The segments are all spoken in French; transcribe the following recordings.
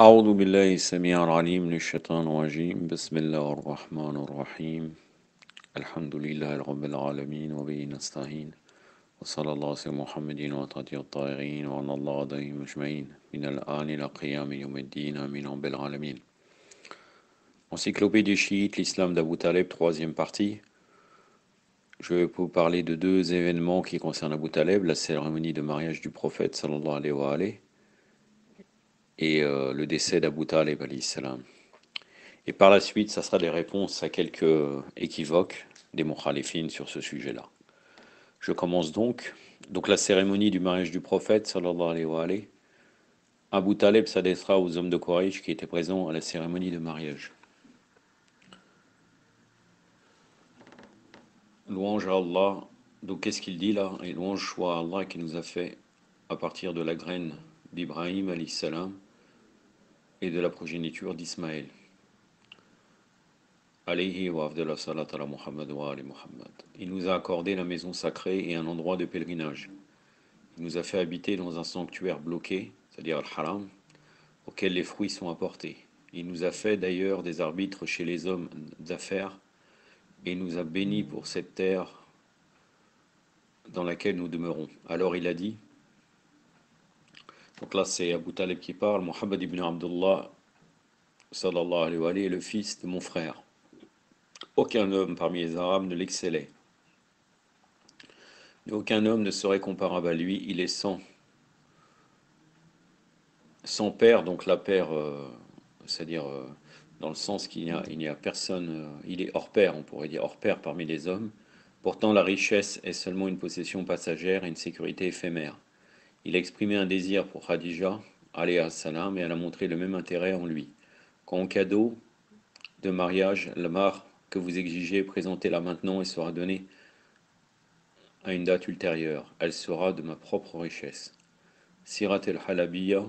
أعوذ بالله السميع العليم من الشيطان الرجيم بسم الله الرحمن الرحيم الحمد لله رب العالمين وبه نستعين وصلى الله على محمد وعلى الطاهرين وعلى الله عليهم أجمعين من الآن إلى قيام يوم الدين آمين رب العالمين. Encyclopédie chiite, l'islam d'Abu Taleb, troisième partie. Je vais vous parler de deux événements qui concernent Abu Taleb, la cérémonie de mariage du prophète sallallahu alayhi wa alayhi, et le décès d'Abu Taleb alayhi salam. Et par la suite, ça sera des réponses à quelques équivoques des mukhalifines sur ce sujet-là. Je commence donc. Donc la cérémonie du mariage du prophète, sallallahu alayhi wa alayhi. Abu Taleb s'adressera aux hommes de Quraysh qui étaient présents à la cérémonie de mariage. Louange à Allah. Donc qu'est-ce qu'il dit là? Et louange soit à Allah qui nous a fait à partir de la graine d'Ibrahim alayhi salam et de la progéniture d'Ismaël. Alayhi wa afdallah salat ala Muhammad wa ali Muhammad. Il nous a accordé la maison sacrée et un endroit de pèlerinage. Il nous a fait habiter dans un sanctuaire bloqué, c'est-à-dire al-Haram, auquel les fruits sont apportés. Il nous a fait d'ailleurs des arbitres chez les hommes d'affaires et nous a bénis pour cette terre dans laquelle nous demeurons. Alors il a dit, donc là c'est Abu Talib qui parle, Muhammad ibn Abdullah sallallahu alayhi wa alayhi, est le fils de mon frère. Aucun homme parmi les Arabes ne l'excellait. Aucun homme ne serait comparable à lui, il est sans père, donc la paire, c'est-à-dire dans le sens il n'y a personne, il est hors pair, on pourrait dire hors pair parmi les hommes. Pourtant la richesse est seulement une possession passagère et une sécurité éphémère. Il a exprimé un désir pour Khadija, alayha salam, et elle a montré le même intérêt en lui. Quand en cadeau de mariage, la mare que vous exigez, présentez-la maintenant et sera donnée à une date ultérieure. Elle sera de ma propre richesse. Sirat el-Halabiyya,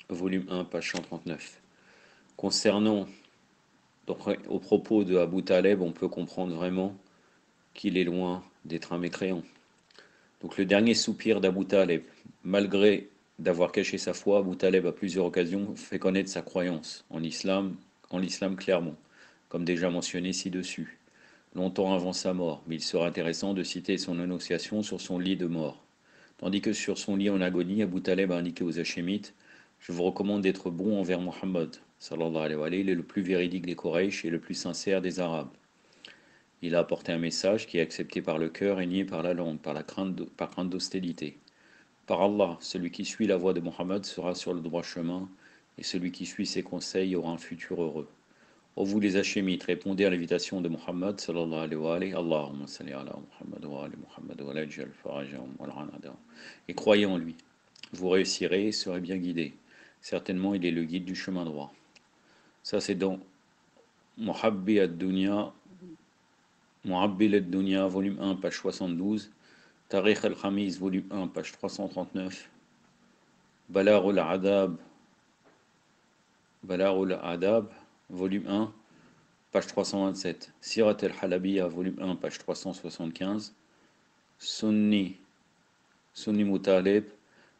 volume 1, page 139. Concernant, donc, au propos de Abu Taleb, on peut comprendre vraiment qu'il est loin d'être un mécréant. Donc le dernier soupir d'Abu Taleb, malgré d'avoir caché sa foi, Abu Taleb à plusieurs occasions fait connaître sa croyance en l'islam clairement, comme déjà mentionné ci-dessus, longtemps avant sa mort, mais il sera intéressant de citer son annonciation sur son lit de mort. Tandis que sur son lit en agonie, Abu Taleb a indiqué aux Hachémites, je vous recommande d'être bon envers Mohammed, sallallahu alayhi wa alayhi, il est le plus véridique des Quraysh et le plus sincère des Arabes. Il a apporté un message qui est accepté par le cœur et nié par la langue, par crainte d'hostilité. Par Allah, celui qui suit la voie de Mohammed sera sur le droit chemin, et celui qui suit ses conseils aura un futur heureux. Ô vous les Hachémites, répondez à l'invitation de Mohammed, sallallahu alayhi wa alayhi, Allahumma salli ala Muhammad wa ali Muhammad wa la jal farajahum wa al-anada. Et croyez en lui. Vous réussirez et serez bien guidés. Certainement, il est le guide du chemin droit. Ça, c'est dans Muhabbi ad-Dunya, Muhabbil ad-Dunya, volume 1, page 72. Tariq al-Khamis, volume 1, page 339. Balagh al-Adab, Balagh al-Adab, volume 1, page 327. Sirat al-Halabiyya, volume 1, page 375. Sunni Mutalib,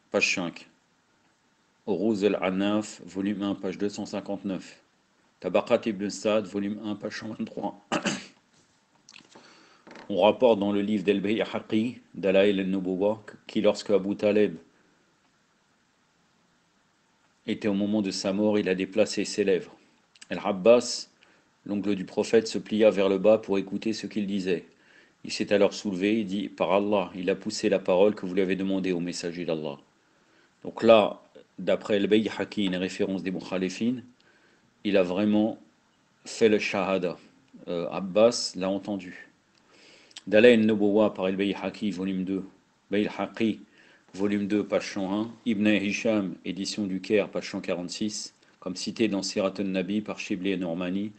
page 5. Uruz al-Anaf, volume 1, page 259. Tabaqat ibn Sa'd, volume 1, page 123. On rapporte dans le livre d'Al-Bayhaqi, Dalail al-Nubuwah, qui lorsque Abu Taleb était au moment de sa mort, il a déplacé ses lèvres. Al-Abbas, l'oncle du prophète, se plia vers le bas pour écouter ce qu'il disait. Il s'est alors soulevé et dit, par Allah, il a poussé la parole que vous lui avez demandée au messager d'Allah. Donc là, d'après Al-Bayhaqi, une référence des Mukhalifines, il a vraiment fait le shahada. Abbas l'a entendu. Dalail al-Nubuwah par Al-Bayhaqi, volume 2. Bayhaqi, volume 2, page 101. Ibn Hisham, édition du Caire, page 146. Comme cité dans Sirat al-Nabi par Shibli et Normani,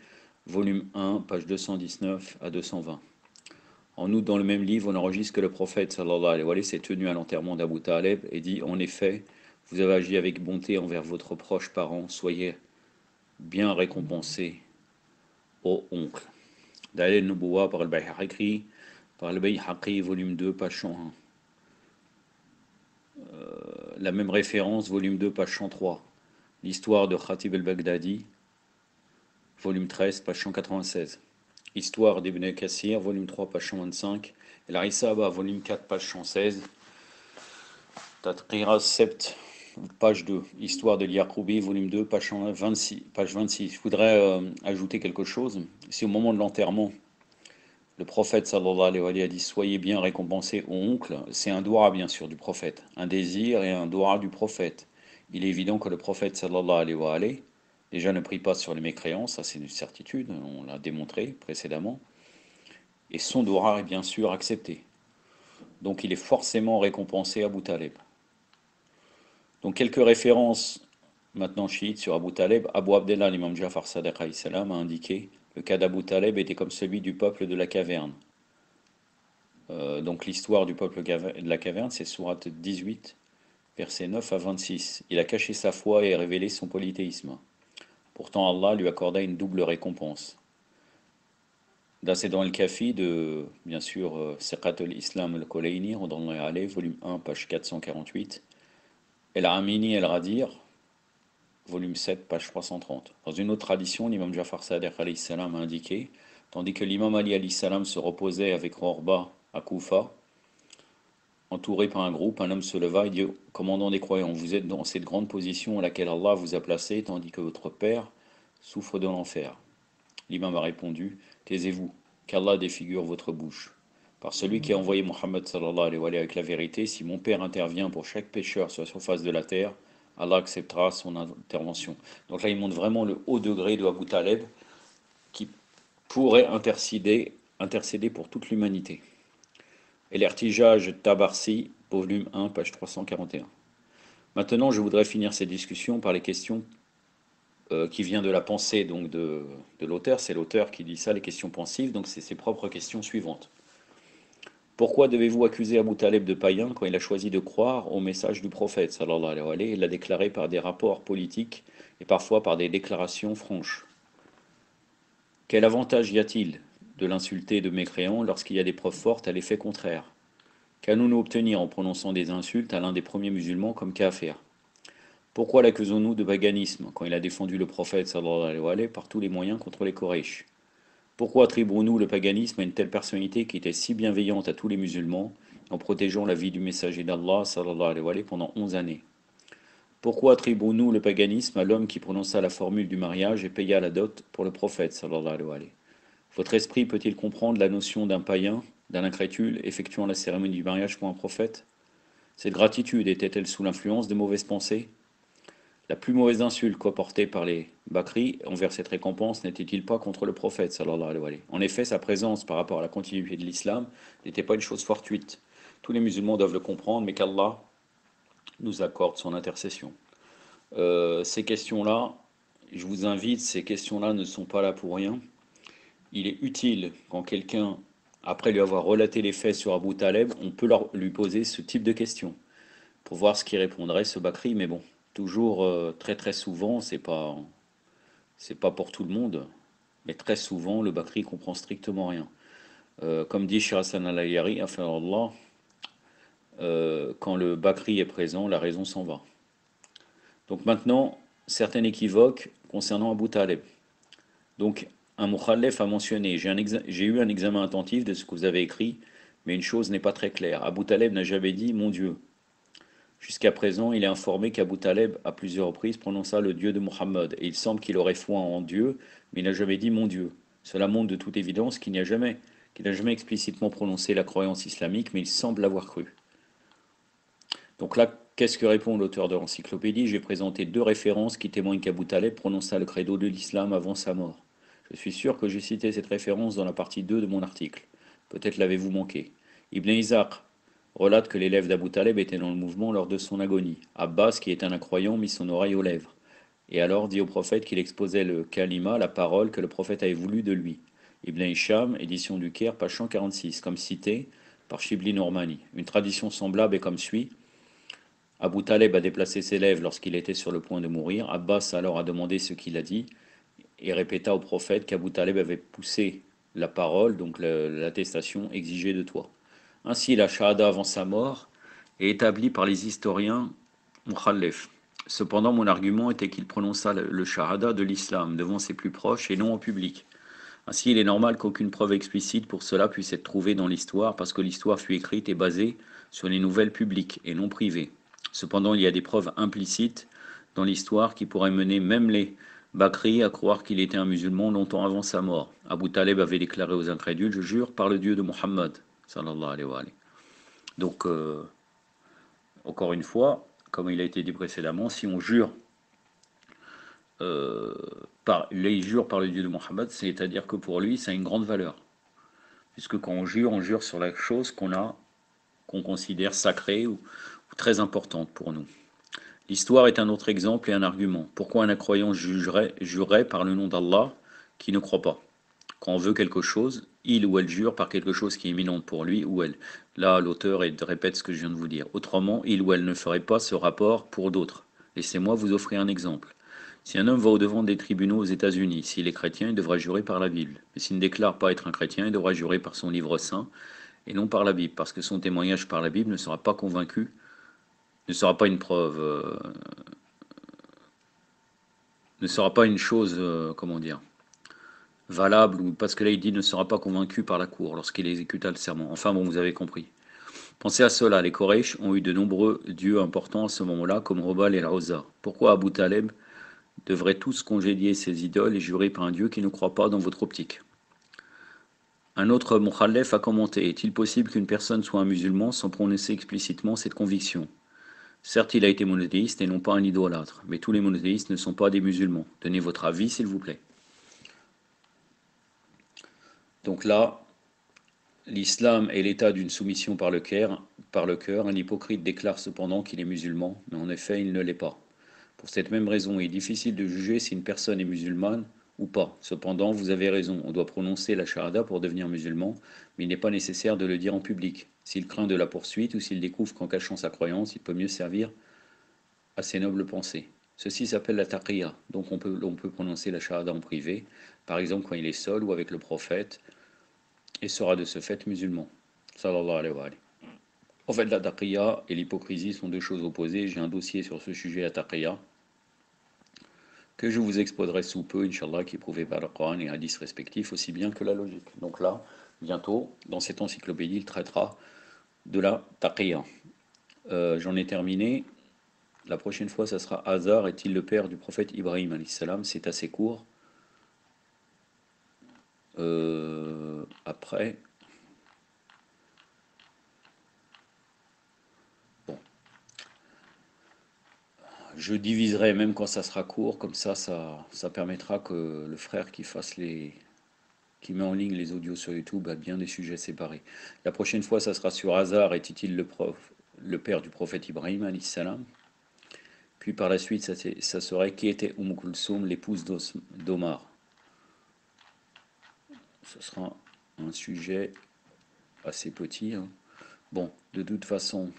volume 1, page 219 à 220. En outre, dans le même livre, on enregistre que le prophète sallallahu alayhi wa sallam s'est tenu à l'enterrement d'Abu Taleb et dit, en effet, vous avez agi avec bonté envers votre proche parent, soyez bien récompensé, ô oncle. Dalail al-Nubuwah par Al-Bayhaqi, volume 2, page 101. La même référence, volume 2, page 103. l'histoire de Khatib el-Baghdadi, volume 13, page 196. Histoire d'Ibn Kassir, volume 3, page 125. Et la Risaba, volume 4, page 116. Tadqiras Sept, page 2. Histoire de l'Yaqoubi, volume 2, page 26. Page 26. Je voudrais ajouter quelque chose. Si au moment de l'enterrement, le prophète sallallahu alayhi wa sallam a dit soyez bien récompensés ô oncle, c'est un doua bien sûr du prophète, un désir et un doua du prophète. Il est évident que le prophète sallallahu alayhi wa sallam déjà ne prie pas sur les mécréants, ça c'est une certitude, on l'a démontré précédemment. Et son doua est bien sûr accepté. Donc il est forcément récompensé Abu Talib. Donc quelques références maintenant chiites sur Abu Talib. Abu Abdallah, l'imam Jafar Sadiq alayhi salam, a indiqué le cas d'Abu Talib était comme celui du peuple de la caverne. Donc l'histoire du peuple de la caverne, c'est sourate 18, versets 9 à 26. Il a caché sa foi et révélé son polythéisme. Pourtant Allah lui accorda une double récompense. Là c'est dans le Kafi de, bien sûr, Siqat al-Islam al-Kolayni, volume 1, page 448. El-Amini el-Radir, volume 7, page 330. Dans une autre tradition, l'imam Jafar Sadiq alayhi salam a indiqué, tandis que l'imam Ali alayhi salam se reposait avec Urba à Koufa, entouré par un groupe, un homme se leva et dit « Commandant des croyants, vous êtes dans cette grande position à laquelle Allah vous a placé, tandis que votre père souffre de l'enfer. » L'imam a répondu « Taisez-vous, qu'Allah défigure votre bouche. Par celui qui a envoyé Mohammed sallallahu alayhi wa sallam avec la vérité, si mon père intervient pour chaque pécheur sur la surface de la terre, Allah acceptera son intervention. » Donc là, il montre vraiment le haut degré de Abu Talib qui pourrait intercéder pour toute l'humanité. Et l'Irtijaj Tabarsi, volume 1, page 341. Maintenant, je voudrais finir cette discussion par les questions qui viennent de la pensée donc de l'auteur. C'est l'auteur qui dit ça, les questions pensives, donc c'est ses propres questions suivantes. Pourquoi devez-vous accuser Abu Talib de païen quand il a choisi de croire au message du prophète sallallahu alayhi wa sallam? Il l'a déclaré par des rapports politiques et parfois par des déclarations franches. Quel avantage y a-t-il de l'insulter de mécréant lorsqu'il y a des preuves fortes à l'effet contraire? Qu'allons-nous obtenir en prononçant des insultes à l'un des premiers musulmans comme Kafir? Pourquoi l'accusons-nous de paganisme quand il a défendu le prophète sallallahu alayhi wa sallam par tous les moyens contre les Quraysh? Pourquoi attribuons-nous le paganisme à une telle personnalité qui était si bienveillante à tous les musulmans en protégeant la vie du messager d'Allah sallallahu alayhi wa sallam pendant 11 années? Pourquoi attribuons-nous le paganisme à l'homme qui prononça la formule du mariage et paya la dot pour le prophète sallallahu alayhi wa sallam? Votre esprit peut-il comprendre la notion d'un païen, d'un incrédule, effectuant la cérémonie du mariage pour un prophète? Cette gratitude était-elle sous l'influence de mauvaises pensées? La plus mauvaise insulte qu'apportée par les Bakri envers cette récompense n'était-il pas contre le prophète sallallahu alayhi wa sallam? En effet, sa présence par rapport à la continuité de l'islam n'était pas une chose fortuite. Tous les musulmans doivent le comprendre, mais qu'Allah nous accorde son intercession. Ces questions-là, je vous invite, ces questions-là ne sont pas là pour rien. Il est utile quand quelqu'un, après lui avoir relaté les faits sur Abu Talib, on peut lui poser ce type de questions pour voir ce qu'il répondrait, ce Bakri. Mais bon, toujours très très souvent, c'est pas pour tout le monde, mais très souvent le Bakri comprend strictement rien. Comme dit Shir Hassan al-Ayari, quand le Bakri est présent, la raison s'en va. Donc maintenant, certains équivoques concernant Abu Talib. Donc un Mukhalef a mentionné, j'ai eu un examen attentif de ce que vous avez écrit, mais une chose n'est pas très claire. Abu Talib n'a jamais dit mon Dieu. Jusqu'à présent, il est informé qu'Abu Talib, à plusieurs reprises, prononça le Dieu de Muhammad, et il semble qu'il aurait foi en Dieu, mais il n'a jamais dit mon Dieu. Cela montre de toute évidence qu'il n'a jamais explicitement prononcé la croyance islamique, mais il semble l'avoir cru. Donc là, qu'est-ce que répond l'auteur de l'encyclopédie? J'ai présenté deux références qui témoignent qu'Abu Talib prononça le credo de l'islam avant sa mort. Je suis sûr que j'ai cité cette référence dans la partie 2 de mon article. Peut-être l'avez-vous manqué. Ibn Ishaq relate que l'élève d'Abu Talib était dans le mouvement lors de son agonie. Abbas, qui est un incroyant, mit son oreille aux lèvres, et alors dit au prophète qu'il exposait le kalima, la parole que le prophète avait voulu de lui. Ibn Hisham, édition du Caire, page 146, comme cité par Shibli Normani. Une tradition semblable est comme suit. Abu Talib a déplacé ses lèvres lorsqu'il était sur le point de mourir. Abbas alors a demandé ce qu'il a dit, et répéta au prophète qu'Abu Talib avait poussé la parole, donc l'attestation exigée de toi. Ainsi, la shahada avant sa mort est établie par les historiens Mukhalef. Cependant, mon argument était qu'il prononça le shahada de l'islam devant ses plus proches et non en public. Ainsi, il est normal qu'aucune preuve explicite pour cela puisse être trouvée dans l'histoire, parce que l'histoire fut écrite et basée sur les nouvelles publiques et non privées. Cependant, il y a des preuves implicites dans l'histoire qui pourraient mener même les Bakri à croire qu'il était un musulman longtemps avant sa mort. Abu Talib avait déclaré aux incrédules: je jure par le Dieu de Mohammed, sallallahu alayhi wa alayhi. Donc, encore une fois, comme il a été dit précédemment, si on jure euh, il jure par le Dieu de Mohammed, c'est-à-dire que pour lui, ça a une grande valeur. Puisque quand on jure sur la chose qu'on considère sacrée ou très importante pour nous. L'histoire est un autre exemple et un argument. Pourquoi un incroyant jurerait par le nom d'Allah qui ne croit pas? Quand on veut quelque chose, il ou elle jure par quelque chose qui est éminent pour lui ou elle. Là, l'auteur répète ce que je viens de vous dire. Autrement, il ou elle ne ferait pas ce rapport pour d'autres. Laissez-moi vous offrir un exemple. Si un homme va au-devant des tribunaux aux États-Unis, s'il est chrétien, il devra jurer par la Bible. Mais s'il ne déclare pas être un chrétien, il devra jurer par son livre saint et non par la Bible, parce que son témoignage par la Bible ne sera pas convaincu, ne sera pas une preuve, ne sera pas une chose, comment dire, valable, ou parce que là il dit ne sera pas convaincu par la cour lorsqu'il exécuta le serment. Enfin bon, vous avez compris. Pensez à cela, les Koresh ont eu de nombreux dieux importants à ce moment-là, comme Robal et Raoza. Pourquoi Abu Taleb devrait tous congédier ses idoles et jurer par un dieu qui ne croit pas dans votre optique? Un autre Moukhallef a commenté: est-il possible qu'une personne soit un musulman sans prononcer explicitement cette conviction? Certes, il a été monothéiste et non pas un idolâtre, mais tous les monothéistes ne sont pas des musulmans. Donnez votre avis, s'il vous plaît. Donc là, l'islam est l'état d'une soumission par le cœur. Un hypocrite déclare cependant qu'il est musulman, mais en effet, il ne l'est pas. Pour cette même raison, il est difficile de juger si une personne est musulmane ou pas. Cependant, vous avez raison, on doit prononcer la shahada pour devenir musulman, mais il n'est pas nécessaire de le dire en public. S'il craint de la poursuite ou s'il découvre qu'en cachant sa croyance, il peut mieux servir à ses nobles pensées. Ceci s'appelle la taqiyya, donc on peut prononcer la shahada en privé, par exemple quand il est seul ou avec le prophète, et sera de ce fait musulman. Sallallahu alayhi wa alayhi. En fait, la taqiyya et l'hypocrisie sont deux choses opposées. J'ai un dossier sur ce sujet, la taqiyya, que je vous exposerai sous peu, Inch'Allah, qui est prouvé par le Coran et hadiths respectifs, aussi bien que la logique. Donc là, bientôt, dans cette encyclopédie, il traitera de la taqiyya. J'en ai terminé. La prochaine fois, ça sera Hazar est-il le père du prophète Ibrahim alayhi salam? C'est assez court. Après, bon, je diviserai même quand ça sera court, comme ça permettra que le frère qui met en ligne les audios sur YouTube a bien des sujets séparés. La prochaine fois, ça sera sur Hazar était-il le père du prophète Ibrahim alayhi salam? Puis par la suite, ça serait qui était Kulsoum, l'épouse d'Omar. Ce sera un sujet assez petit, hein. Bon, de toute façon,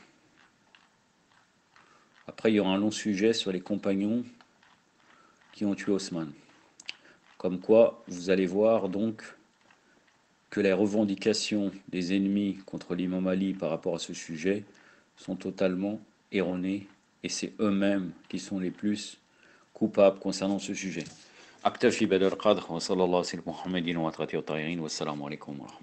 après il y aura un long sujet sur les compagnons qui ont tué Osman. Comme quoi, vous allez voir donc que les revendications des ennemis contre l'imam Ali par rapport à ce sujet sont totalement erronées et c'est eux-mêmes qui sont les plus coupables concernant ce sujet. أكتفي بهذا القدر وصلى الله على محمد وعلى آله الطاهرين والسلام عليكم ورحمة الله